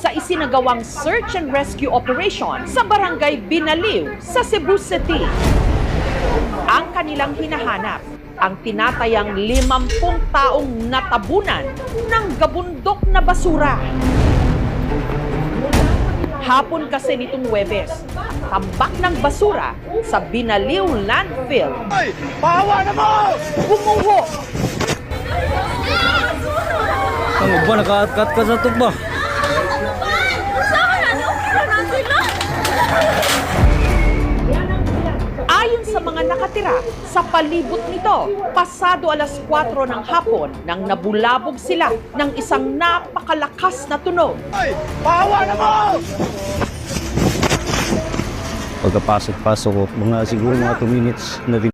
sa isinagawang search and rescue operation sa barangay Binaliw sa Cebu City. Ang kanilang hinahanap, ang tinatayang 50 taong natabunan ng gabundok na basura. Hapon kasi nitong Huwebes, tambak ng basura sa Binaliw Landfill. Ay! Pahawa na mo! Gumuho! Ang uba, nakaat-kat ka sa tuba. Ayon sa mga nakatira, sa palibot nito, pasado alas 4 ng hapon nang nabulabog sila ng isang napakalakas na tunog. Ay! Pahawa na mo! Pagkapasok-pasok ko, siguro mga 2 minutes na rin.